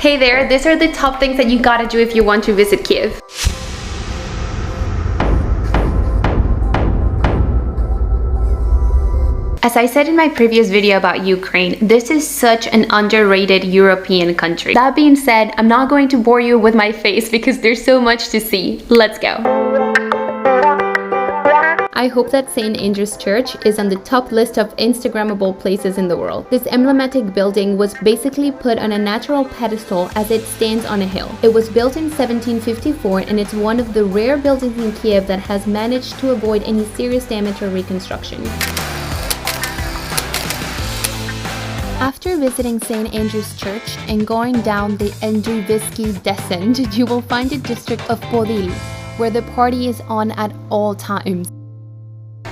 Hey there, these are the top things that you gotta do if you want to visit Kyiv. As I said in my previous video about Ukraine, this is such an underrated European country. That being said, I'm not going to bore you with my face because there's so much to see. Let's go. I hope that St. Andrew's Church is on the top list of Instagrammable places in the world. This emblematic building was basically put on a natural pedestal as it stands on a hill. It was built in 1754 and it's one of the rare buildings in Kyiv that has managed to avoid any serious damage or reconstruction. After visiting St. Andrew's Church and going down the Andrewsky Descent, you will find the district of PODIL, where the party is on at all times.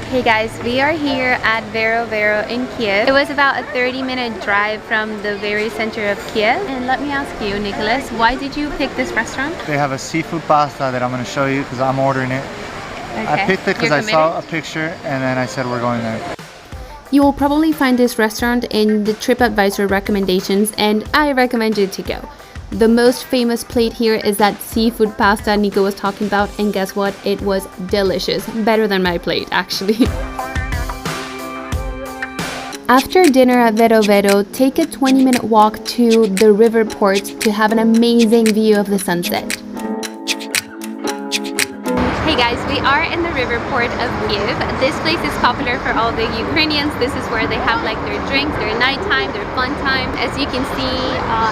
Hey guys, we are here at VERO in Kyiv. It was about a 30-minute drive from the very center of Kyiv. And let me ask you, Nicholas, why did you pick this restaurant? They have a seafood pasta that I'm going to show you because I'm ordering it. Okay. I picked it because I saw a picture and then I said we're going there. You will probably find this restaurant in the TripAdvisor recommendations and I recommend you to go. The most famous plate here is that seafood pasta Nico was talking about, and guess what? It was delicious. Better than my plate, actually. After dinner at VERO, take a 20-minute walk to the river port to have an amazing view of the sunset. Hey guys, we are in the river port of Kyiv. This place is popular for all the Ukrainians. This is where they have like their drinks, their nighttime, their fun time. As you can see,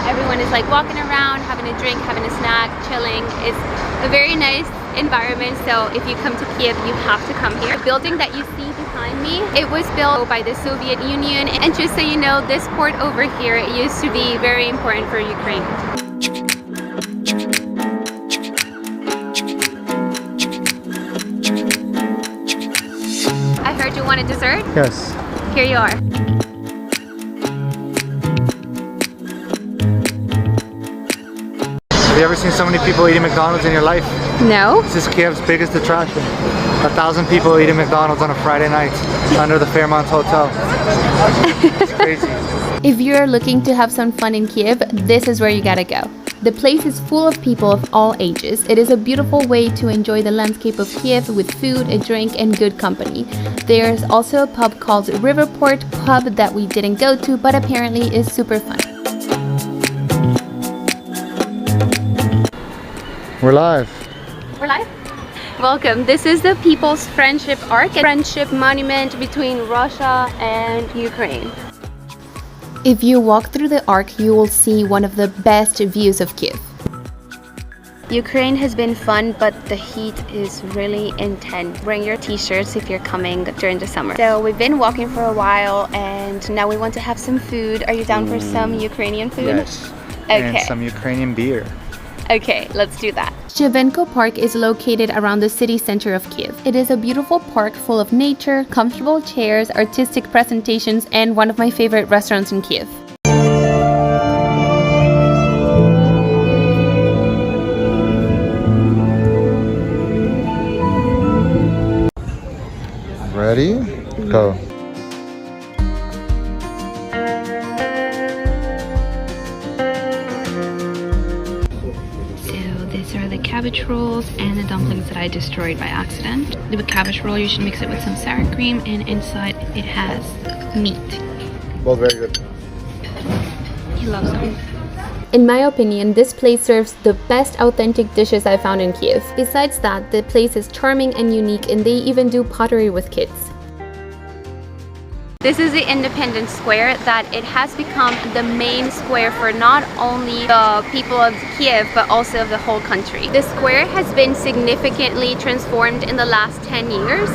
everyone is like walking around, having a drink, having a snack, chilling. It's a very nice environment, so if you come to Kyiv, you have to come here. The building that you see behind me, it was built by the Soviet Union, and just so you know, this port over here used to be very important for Ukraine. I heard you want a dessert? Yes. Here you are. Have you ever seen so many people eating McDonald's in your life? No. This is Kyiv's biggest attraction. 1,000 people eating McDonald's on a Friday night under the Fairmont Hotel. It's crazy. If you're looking to have some fun in Kyiv, this is where you gotta go. The place is full of people of all ages. It is a beautiful way to enjoy the landscape of Kyiv with food, a drink, and good company. There's also a pub called Riverport Pub that we didn't go to, but apparently is super fun. We're live. We're live? Welcome. This is the People's Friendship Arc, a friendship monument between Russia and Ukraine. If you walk through the arc, you will see one of the best views of Kyiv. Ukraine has been fun, but the heat is really intense. Bring your t-shirts if you're coming during the summer. So we've been walking for a while and now we want to have some food. Are you down for some Ukrainian food? Yes. Okay. And some Ukrainian beer. Okay, let's do that. SHEVCHENKO Park is located around the city center of Kyiv. It is a beautiful park full of nature, comfortable chairs, artistic presentations, and one of my favorite restaurants in Kyiv. Ready? Go. These are the cabbage rolls and the dumplings that I destroyed by accident. The cabbage roll, you should mix it with some sour cream, and inside it has meat. Both very good. He loves them. In my opinion, this place serves the best authentic dishes I found in Kyiv. Besides that, the place is charming and unique, and they even do pottery with kids. This is the Independence Square that it has become the main square for not only the people of Kyiv but also of the whole country. The square has been significantly transformed in the last 10 years.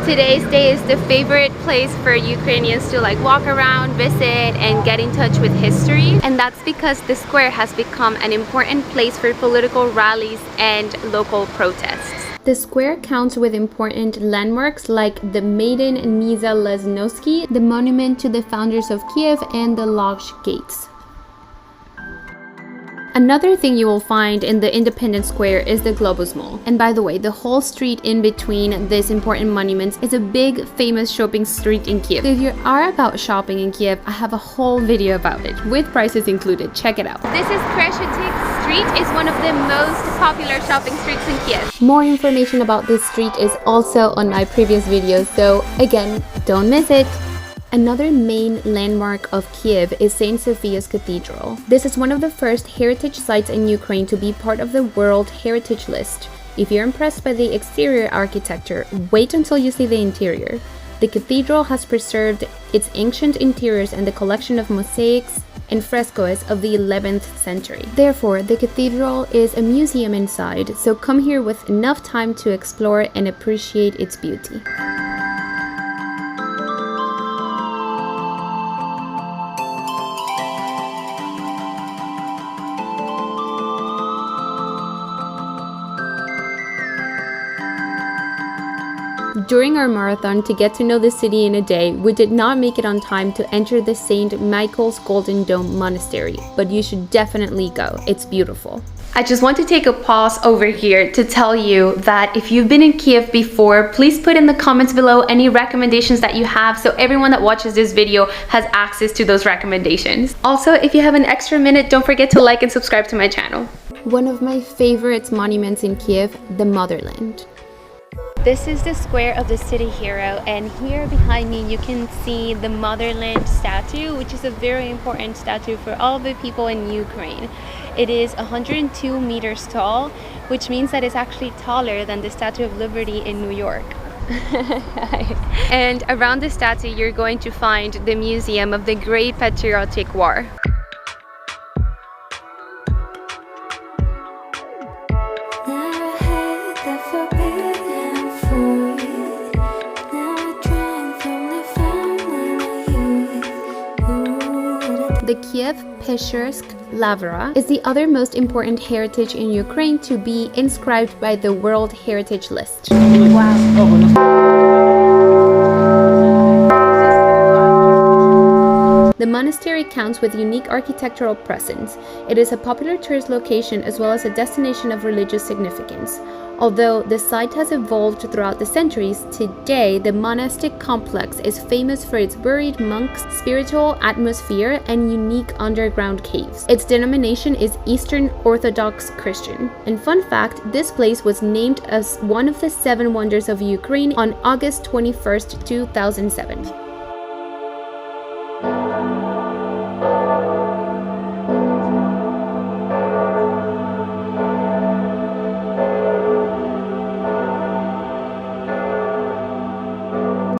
Today's day is the favorite place for Ukrainians to like walk around, visit, and get in touch with history. And that's because the square has become an important place for political rallies and local protests. The square counts with important landmarks like the Maiden Niezalezhnosti, the monument to the founders of Kyiv, and the Lodge Gates. Another thing you will find in the Independence Square is the Globus Mall. And by the way, the whole street in between these important monuments is a big famous shopping street in Kyiv. So if you are about shopping in Kyiv, I have a whole video about it with prices included. Check it out. This is Kreshetik Street. Is one of the most popular shopping streets in Kyiv. More information about this street is also on my previous videos, so again, don't miss it. Another main landmark of Kyiv is St. Sophia's Cathedral. This is one of the first heritage sites in Ukraine to be part of the World Heritage List. If you're impressed by the exterior architecture, wait until you see the interior. The cathedral has preserved its ancient interiors and the collection of mosaics and frescoes of the 11th century. Therefore, the cathedral is a museum inside, so come here with enough time to explore and appreciate its beauty. During our marathon to get to know the city in a day, we did not make it on time to enter the St. Michael's Golden Dome Monastery, but you should definitely go. It's beautiful. I just want to take a pause over here to tell you that if you've been in Kyiv before, please put in the comments below any recommendations that you have so everyone that watches this video has access to those recommendations. Also, if you have an extra minute, don't forget to like and subscribe to my channel. One of my favorite monuments in Kyiv, the Motherland. This is the square of the city hero, and here behind me you can see the Motherland statue, which is a very important statue for all the people in Ukraine. It is 102 meters tall, which means that it's actually taller than the Statue of Liberty in New York. And around the statue you're going to find the Museum of the Great Patriotic War. The Kyiv Peshchersk Lavra is the other most important heritage in Ukraine to be inscribed by the World Heritage List. The monastery counts with unique architectural presence. It is a popular tourist location as well as a destination of religious significance. Although the site has evolved throughout the centuries, today the monastic complex is famous for its buried monks, spiritual atmosphere, and unique underground caves. Its denomination is Eastern Orthodox Christian. And fun fact, this place was named as one of the 7 wonders of Ukraine on August 21st, 2007.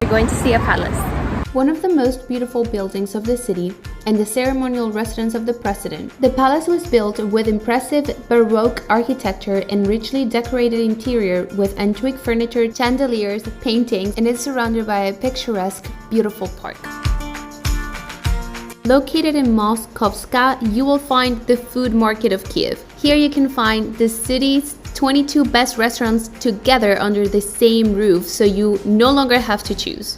Going to see a palace. One of the most beautiful buildings of the city and the ceremonial residence of the president. The palace was built with impressive Baroque architecture and richly decorated interior with antique furniture, chandeliers, paintings, and is surrounded by a picturesque, beautiful park. Located in Moskovska, you will find the food market of Kyiv. Here you can find the city's 22 best restaurants together under the same roof, so you no longer have to choose.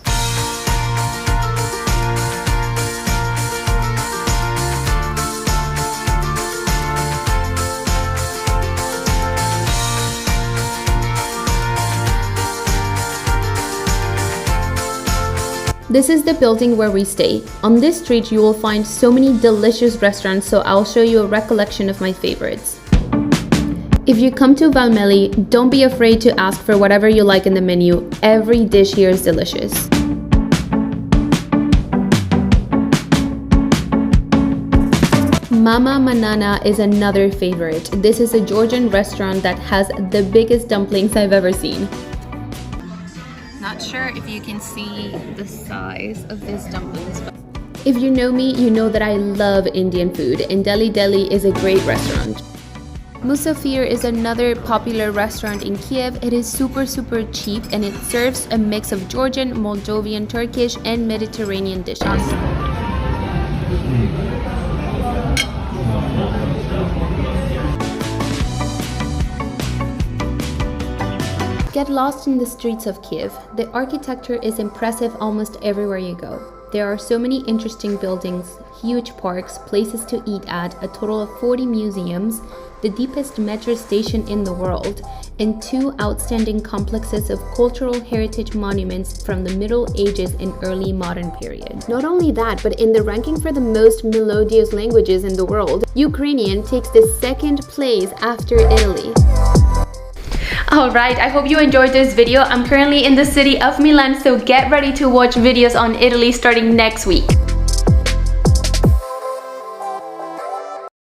This is the building where we stay. On this street you will find so many delicious restaurants, so I'll show you a recollection of my favorites. If you come to Valmeli, don't be afraid to ask for whatever you like in the menu. Every dish here is delicious. Mama Manana is another favorite. This is a Georgian restaurant that has the biggest dumplings I've ever seen. Not sure if you can see the size of these dumplings. If you know me, you know that I love Indian food, and Delhi Deli is a great restaurant. MUSAFIR is another popular restaurant in Kyiv. It is super cheap and it serves a mix of Georgian, Moldovan, Turkish, and Mediterranean dishes. Get lost in the streets of Kyiv. The architecture is impressive almost everywhere you go. There are so many interesting buildings, huge parks, places to eat at, a total of 40 museums, the deepest metro station in the world, and 2 outstanding complexes of cultural heritage monuments from the Middle Ages and early modern period. Not only that, but in the ranking for the most melodious languages in the world, Ukrainian takes the 2nd place after Italy. Alright, I hope you enjoyed this video. I'm currently in the city of Milan, so get ready to watch videos on Italy starting next week.